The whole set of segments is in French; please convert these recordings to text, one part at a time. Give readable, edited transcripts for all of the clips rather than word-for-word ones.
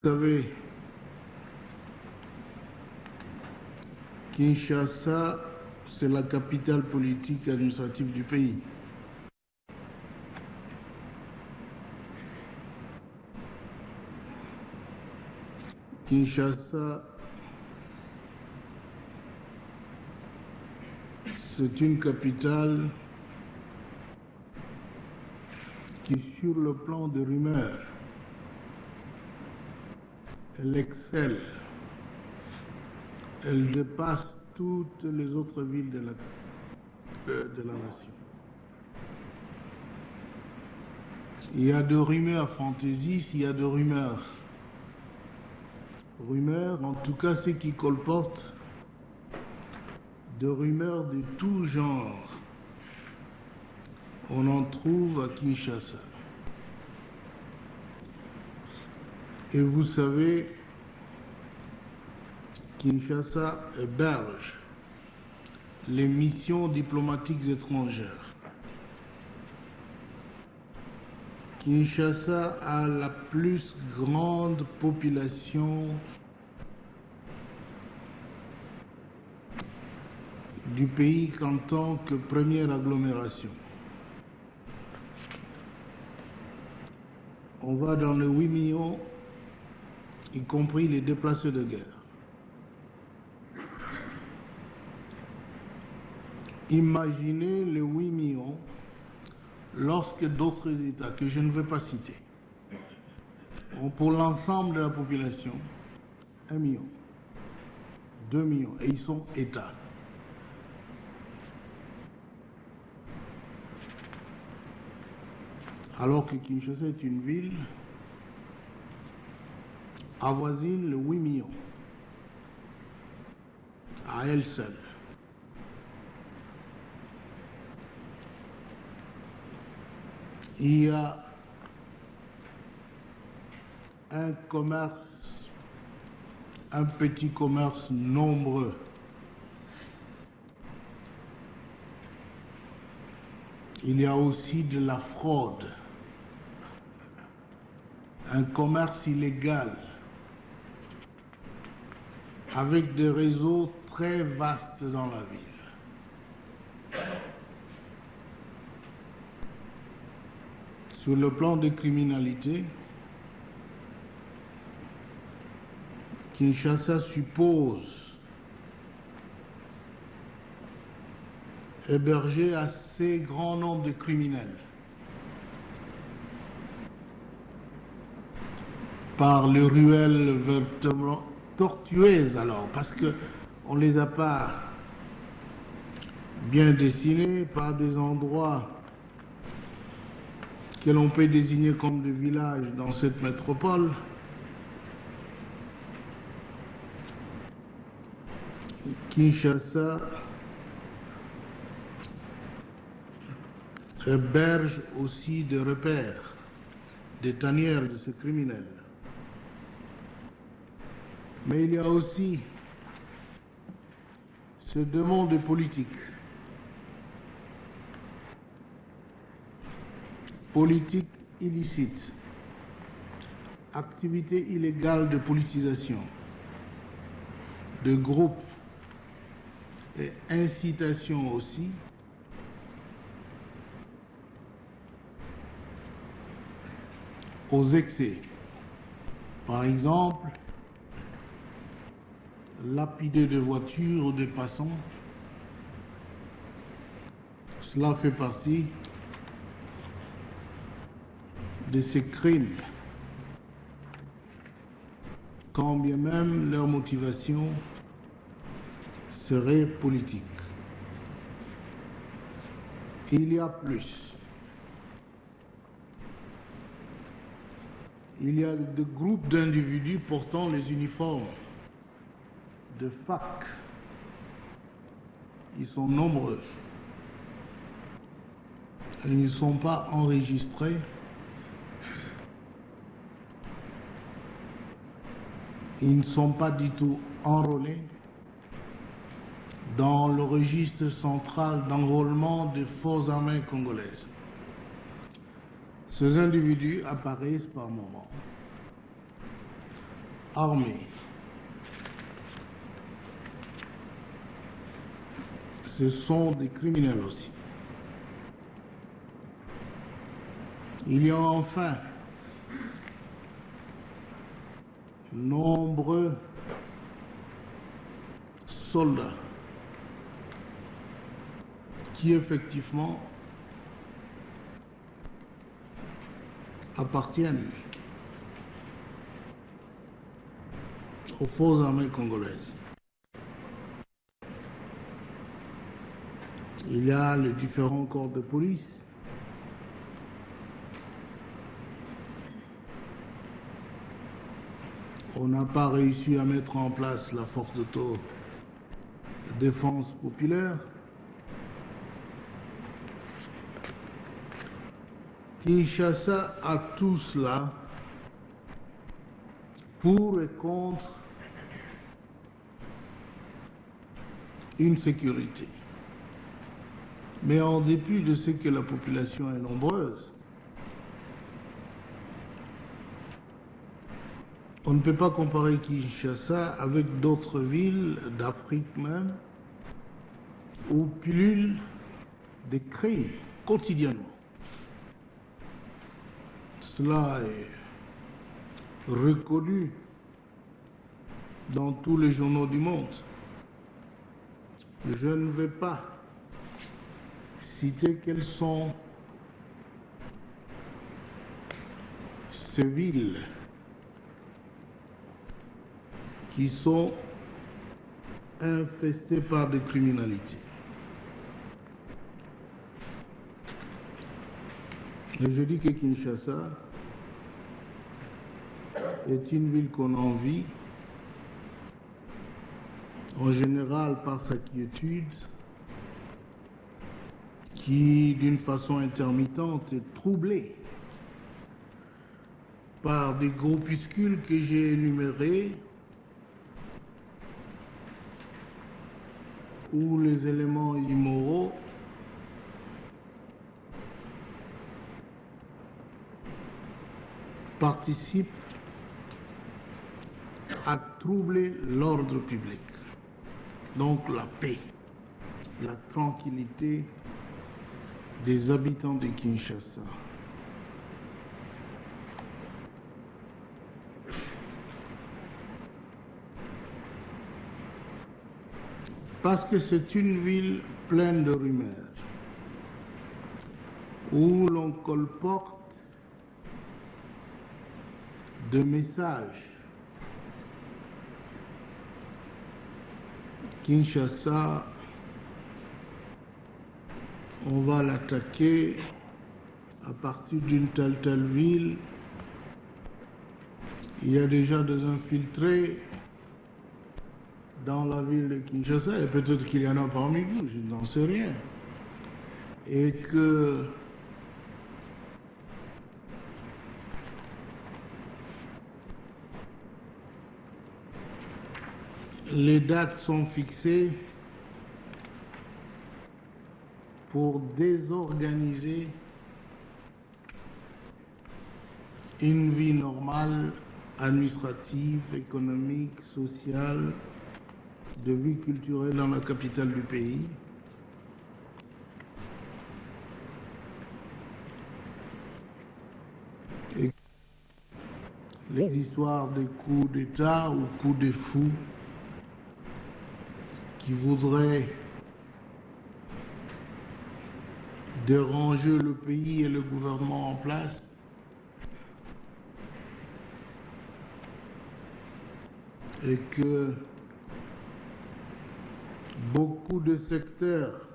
Vous savez, Kinshasa, c'est la capitale politique et administrative du pays. Kinshasa, c'est une capitale qui, sur le plan de rumeurs, elle excelle. Elle dépasse toutes les autres villes de la nation. Il y a de rumeurs fantaisistes, il y a de rumeurs. Rumeurs, en tout cas, ce qui colportent de rumeurs de tout genre. On en trouve à Kinshasa. Et vous savez, Kinshasa héberge les missions diplomatiques étrangères. Kinshasa a la plus grande population du pays en tant que première agglomération. On va dans les 8 millions, y compris les déplacés de guerre. Imaginez les 8 millions lorsque d'autres États, que je ne vais pas citer, ont pour l'ensemble de la population 1 million, 2 millions, et ils sont États. Alors que Kinshasa est une ville avoisine les 8 millions, à elle seule. Il y a un commerce, un petit commerce nombreux. Il y a aussi de la fraude, un commerce illégal, avec des réseaux très vastes dans la ville. Sur le plan de criminalité, Kinshasa suppose héberger assez grand nombre de criminels par les ruelles vertébrales tortueuses alors, parce qu'on ne les a pas bien dessinées par des endroits que l'on peut désigner comme des villages dans cette métropole. Kinshasa héberge aussi des repères, des tanières de ces criminels. Mais il y a aussi ce demande politique. Politique illicite, activité illégale de politisation, de groupes et incitation aussi aux excès. Par exemple, lapider des voitures ou des passants, cela fait partie de ces crimes, quand bien même leur motivation serait politique. Il y a plus. Il y a des groupes d'individus portant les uniformes de fac. Ils sont nombreux. Et ils ne sont pas enregistrés. Ils ne sont pas du tout enrôlés dans le registre central d'enrôlement des forces armées congolaises. Ces individus apparaissent par moments armés. Ce sont des criminels aussi. Il y a enfin nombreux soldats qui effectivement appartiennent aux forces armées congolaises. Il y a les différents corps de police. On n'a pas réussi à mettre en place la force d'autodéfense populaire. Kinshasa a tout cela pour et contre une sécurité. Mais en dépit de ce que la population est nombreuse, on ne peut pas comparer Kinshasa avec d'autres villes d'Afrique même où pullulent des crimes quotidiennement. Cela est reconnu dans tous les journaux du monde. Je ne vais pas citer quelles sont ces villes qui sont infestées par des criminalités. Et je dis que Kinshasa est une ville qu'on envie, en général par sa quiétude, qui d'une façon intermittente est troublée par des groupuscules que j'ai énumérés, où les éléments immoraux participent à troubler l'ordre public. Donc la paix, la tranquillité des habitants de Kinshasa. Parce que c'est une ville pleine de rumeurs, où l'on colporte de messages. Kinshasa, on va l'attaquer à partir d'une telle ville. Il y a déjà des infiltrés dans la ville de Kinshasa, et peut-être qu'il y en a parmi vous, je n'en sais rien. Et que les dates sont fixées pour désorganiser une vie normale, administrative, économique, sociale, de vie culturelle dans la capitale du pays. Et les histoires des coups d'État ou coups de fou qui voudraient déranger le pays et le gouvernement en place, et que beaucoup de secteurs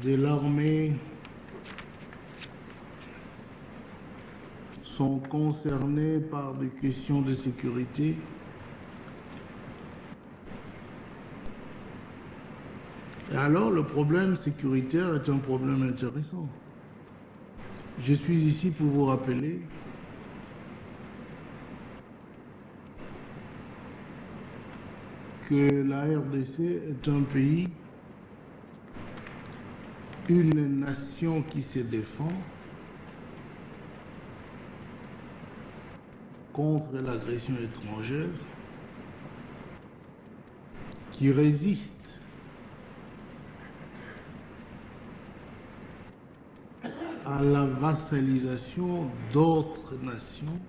de l'armée sont concernés par des questions de sécurité. Et alors le problème sécuritaire est un problème intéressant. Je suis ici pour vous rappeler que la RDC est un pays, une nation qui se défend contre l'agression étrangère, qui résiste à la vassalisation d'autres nations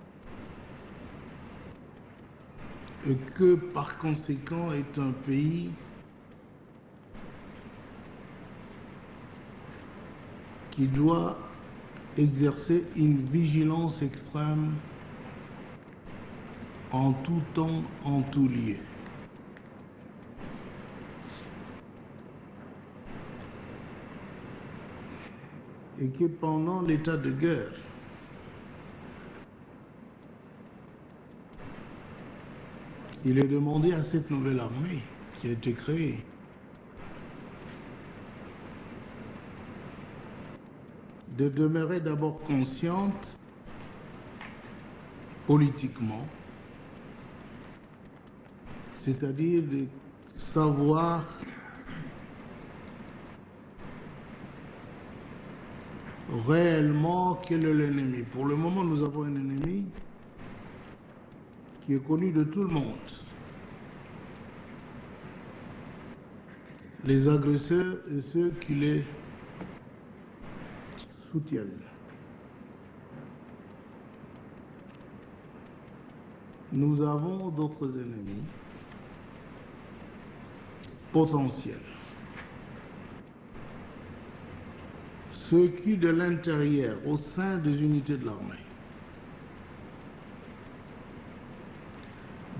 et que par conséquent est un pays qui doit exercer une vigilance extrême en tout temps, en tout lieu. Et que pendant l'état de guerre, il est demandé à cette nouvelle armée qui a été créée de demeurer d'abord consciente politiquement, c'est-à-dire de savoir réellement quel est l'ennemi. Pour le moment, nous avons un ennemi qui est connu de tout le monde. Les agresseurs et ceux qui les soutiennent. Nous avons d'autres ennemis potentiels. Ceux qui, de l'intérieur, au sein des unités de l'armée,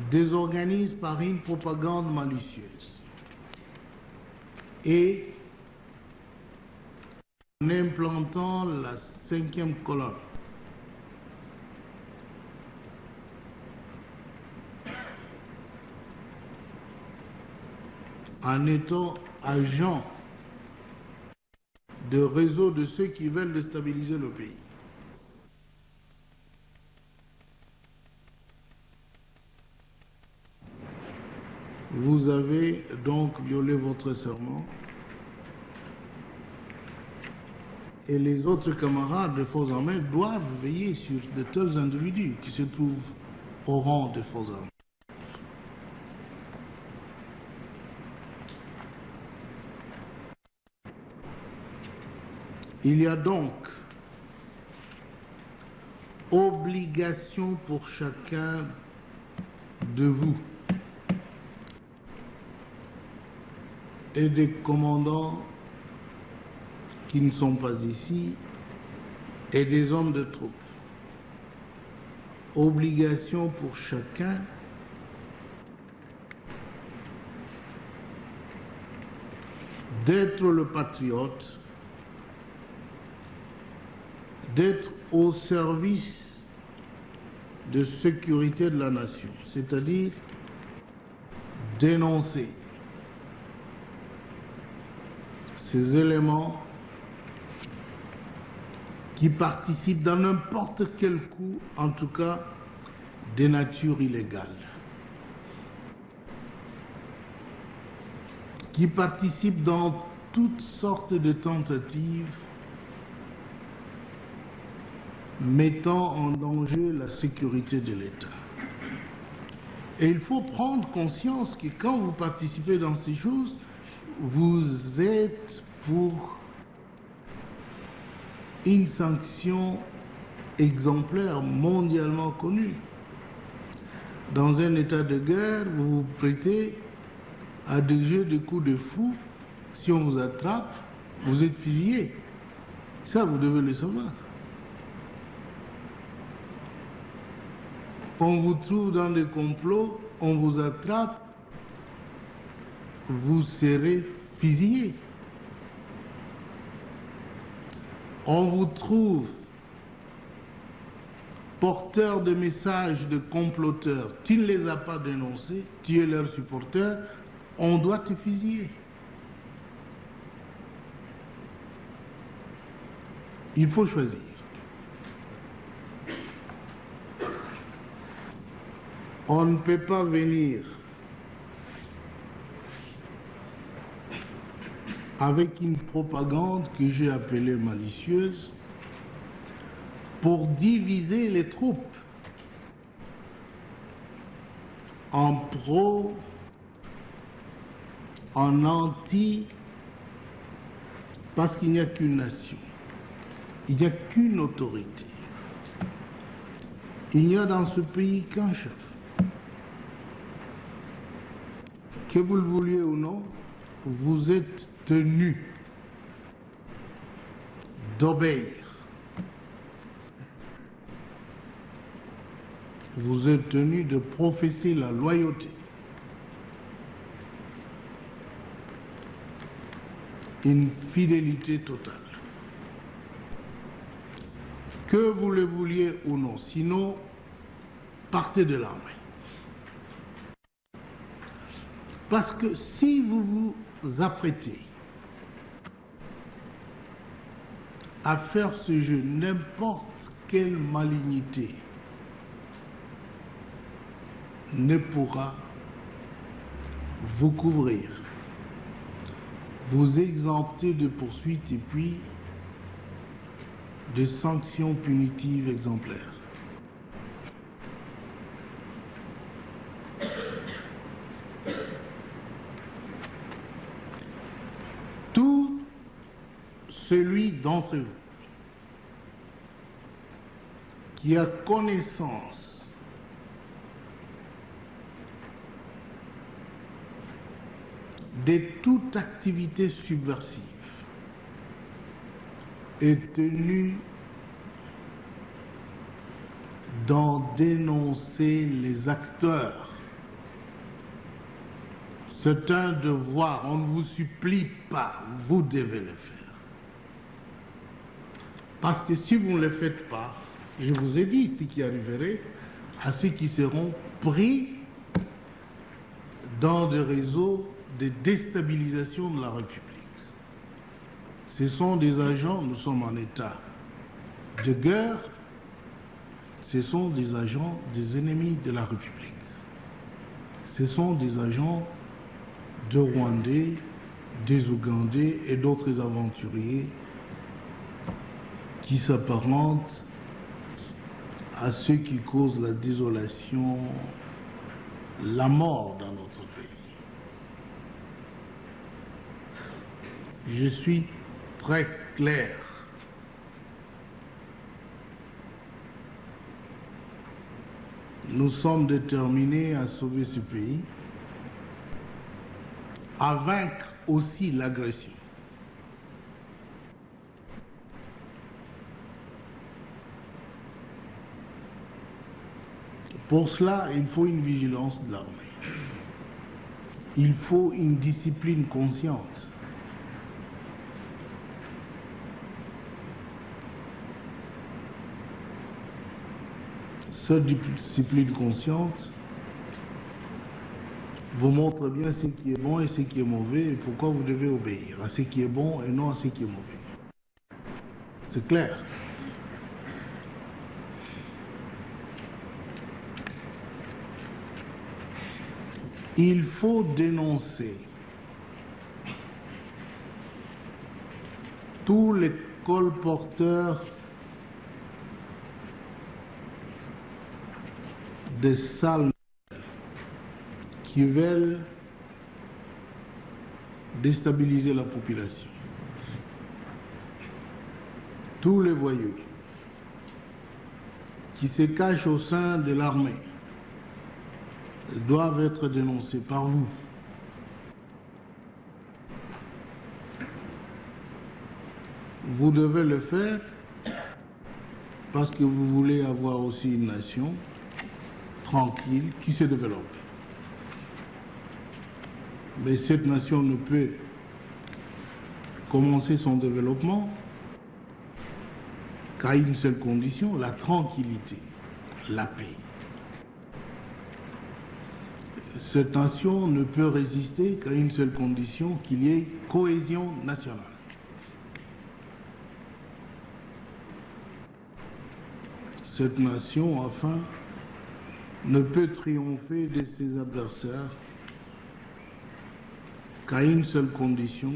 désorganisent par une propagande malicieuse et en implantant la 5e colonne en étant agent de réseau de ceux qui veulent déstabiliser le pays. Vous avez donc violé votre serment et les autres camarades des forces armées doivent veiller sur de tels individus qui se trouvent au rang des forces armées. Il y a donc obligation pour chacun de vous et des commandants qui ne sont pas ici et des hommes de troupes. Obligation pour chacun d'être le patriote, d'être au service de sécurité de la nation, c'est-à-dire dénoncer ces éléments qui participent dans n'importe quel coup, en tout cas, des natures illégales, qui participent dans toutes sortes de tentatives mettant en danger la sécurité de l'État. Et il faut prendre conscience que quand vous participez dans ces choses, vous êtes pour une sanction exemplaire mondialement connue. Dans un état de guerre, vous vous prêtez à des jeux de coups de fou. Si on vous attrape, vous êtes fusillé. Ça, vous devez le savoir. On vous trouve dans des complots, on vous attrape, vous serez fusillé. On vous trouve porteur de messages de comploteurs, tu ne les as pas dénoncés, tu es leur supporter, on doit te fusiller. Il faut choisir. On ne peut pas venir avec une propagande que j'ai appelée malicieuse pour diviser les troupes. en pro, en anti, parce qu'il n'y a qu'une nation, il n'y a qu'une autorité. Il n'y a dans ce pays qu'un chef. Que vous le vouliez ou non, vous êtes tenu d'obéir. Vous êtes tenu de professer la loyauté. Une fidélité totale. Que vous le vouliez ou non, sinon, partez de l'armée. Parce que si vous vous apprêtez à faire ce jeu, n'importe quelle malignité ne pourra vous couvrir, vous exempter de poursuites et puis de sanctions punitives exemplaires. Tout celui d'entre vous qui a connaissance de toute activité subversive est tenu d'en dénoncer les acteurs. C'est un devoir, on ne vous supplie pas, vous devez le faire. Parce que si vous ne le faites pas, je vous ai dit ce qui arriverait à ceux qui seront pris dans des réseaux de déstabilisation de la République. Ce sont des agents, nous sommes en état de guerre, ce sont des agents des ennemis de la République. Ce sont des agents de Rwandais, des Ougandais et d'autres aventuriers qui s'apparentent à ceux qui causent la désolation, la mort dans notre pays. Je suis très clair. Nous sommes déterminés à sauver ce pays, à vaincre aussi l'agression. Pour cela, il faut une vigilance de l'armée. Il faut une discipline consciente. Cette discipline consciente vous montre bien ce qui est bon et ce qui est mauvais et pourquoi vous devez obéir à ce qui est bon et non à ce qui est mauvais. C'est clair. Il faut dénoncer tous les colporteurs de sales qui veulent déstabiliser la population. Tous les voyous qui se cachent au sein de l'armée doivent être dénoncés par vous. Vous devez le faire parce que vous voulez avoir aussi une nation tranquille qui se développe. Mais cette nation ne peut commencer son développement qu'à une seule condition, la tranquillité, la paix. Cette nation ne peut résister qu'à une seule condition, qu'il y ait cohésion nationale. Cette nation, enfin, ne peut triompher de ses adversaires qu'à une seule condition,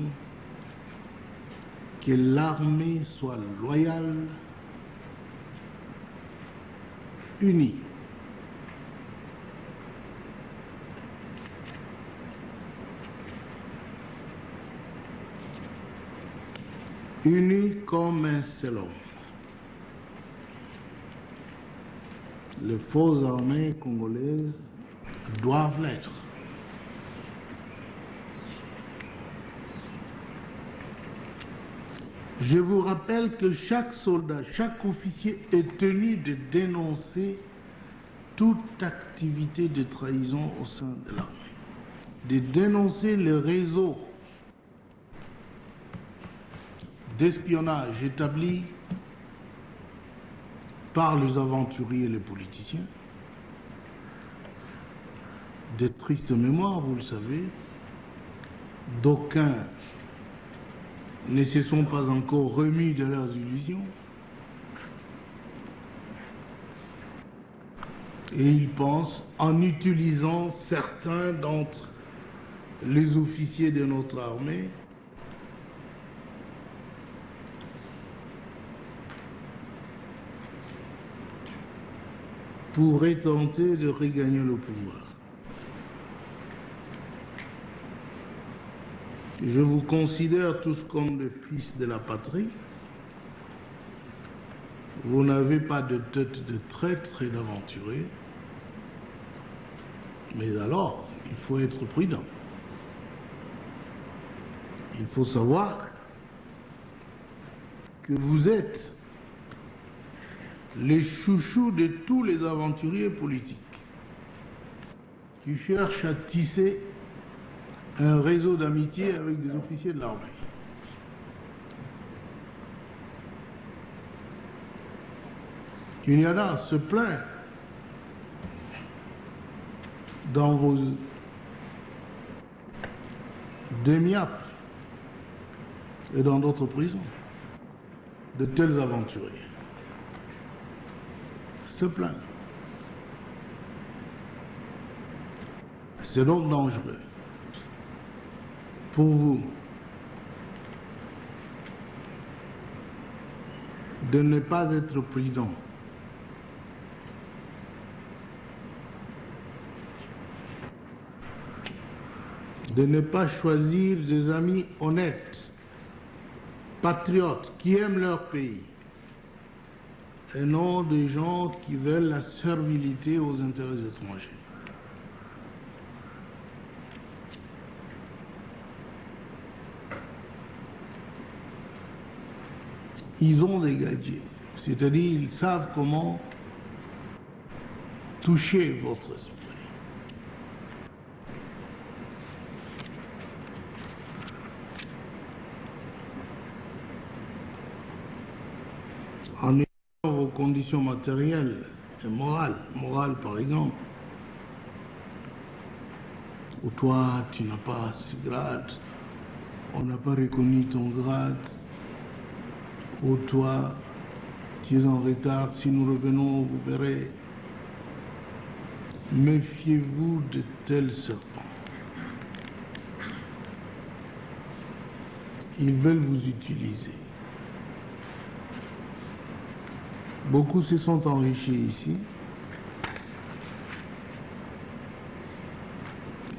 que l'armée soit loyale, unie. unis comme un seul homme. Les forces armées congolaises doivent l'être. Je vous rappelle que chaque soldat, chaque officier est tenu de dénoncer toute activité de trahison au sein de l'armée, de dénoncer les réseaux d'espionnage établis par les aventuriers et les politiciens. De tristes mémoires, vous le savez, d'aucuns ne se sont pas encore remis de leurs illusions. Et ils pensent, en utilisant certains d'entre les officiers de notre armée, pourraient tenter de regagner le pouvoir. Je vous considère tous comme des fils de la patrie. Vous n'avez pas de tête de traître et d'aventurier. Mais alors, il faut être prudent. Il faut savoir que vous êtes les chouchous de tous les aventuriers politiques qui cherchent à tisser un réseau d'amitié avec des officiers de l'armée. Il y en a, se plaint dans vos demi-apes et dans d'autres prisons de tels aventuriers. Se plaint. C'est donc dangereux pour vous de ne pas être prudent. De ne pas choisir des amis honnêtes, patriotes, qui aiment leur pays, et non des gens qui veulent la servilité aux intérêts étrangers. Ils ont des gadgets, c'est-à-dire ils savent comment toucher votre esprit. En ayant vos conditions matérielles et morales par exemple, où toi tu n'as pas ce grade, on n'a pas reconnu ton grade, où toi tu es en retard, si nous revenons vous verrez. Méfiez-vous de tels serpents. Ils veulent vous utiliser. Beaucoup se sont enrichis ici.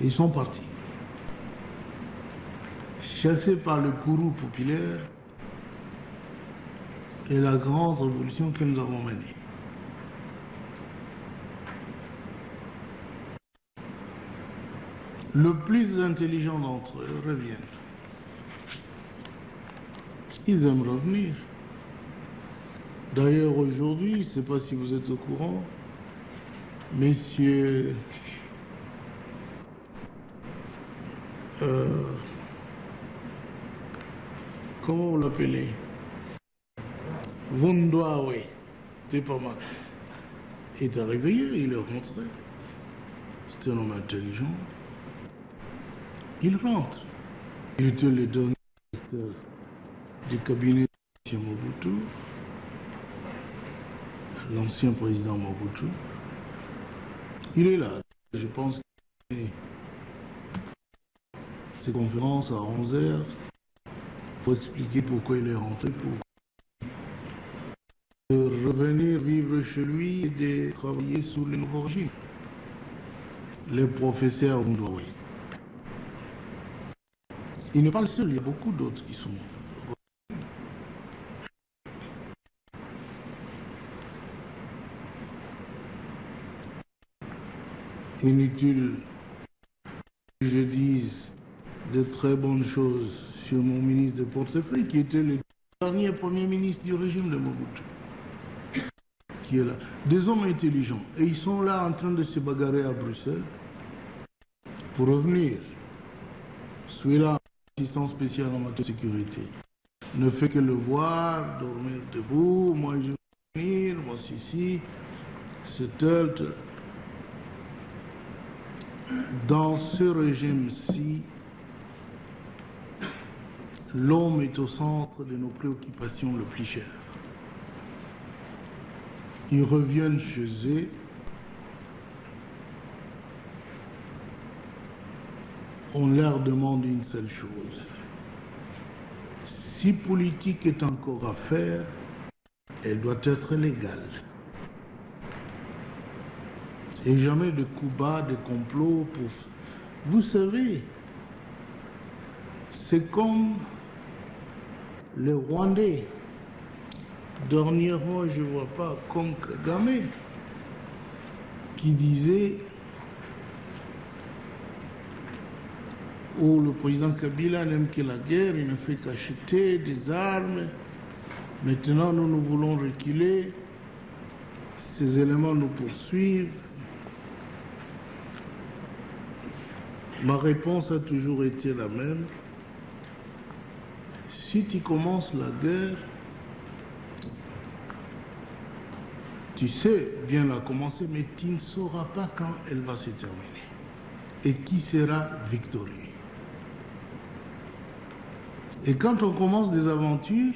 Ils sont partis. Chassés par le courroux populaire et la grande révolution que nous avons menée. Le plus intelligent d'entre eux reviennent. Ils aiment revenir. D'ailleurs, aujourd'hui, je ne sais pas si vous êtes au courant, messieurs comment vous l'appelez? Vundoawe, Tepama, est arrivé hier, il est rentré. C'est un homme intelligent. Il rentre. Il était le dernier directeur du cabinet de Mobutu, l'ancien président Mobutu. Il est là. Je pense que ces conférences à 11h pour expliquer pourquoi il est rentré, pour revenir vivre chez lui et de travailler sous le nouveau régime. Les professeurs vont dire oui. Il n'est pas le seul, il y a beaucoup d'autres qui sont. Inutile que je dise de très bonnes choses sur mon ministre de portefeuille, qui était le dernier premier ministre du régime de Mobutu, qui est là. Des hommes intelligents. Et ils sont là en train de se bagarrer à Bruxelles pour revenir. Celui-là, assistant spécial en matière de sécurité, ne fait que le voir, dormir debout. Moi, je vais venir, moi, si, c'est tel. Dans ce régime-ci, l'homme est au centre de nos préoccupations le plus chères. Ils reviennent chez eux. On leur demande une seule chose. Si politique est encore à faire, elle doit être légale. Et jamais de coups bas, de complot pour... Vous savez, c'est comme les Rwandais. Dernièrement, je ne vois pas, comme Kagame, qui disait, oh, le président Kabila n'aime que la guerre, il ne fait qu'acheter des armes. Maintenant, nous voulons reculer. Ces éléments nous poursuivent. Ma réponse a toujours été la même. Si tu commences la guerre, tu sais bien la commencer, mais tu ne sauras pas quand elle va se terminer. Et qui sera victorieux. Et quand on commence des aventures,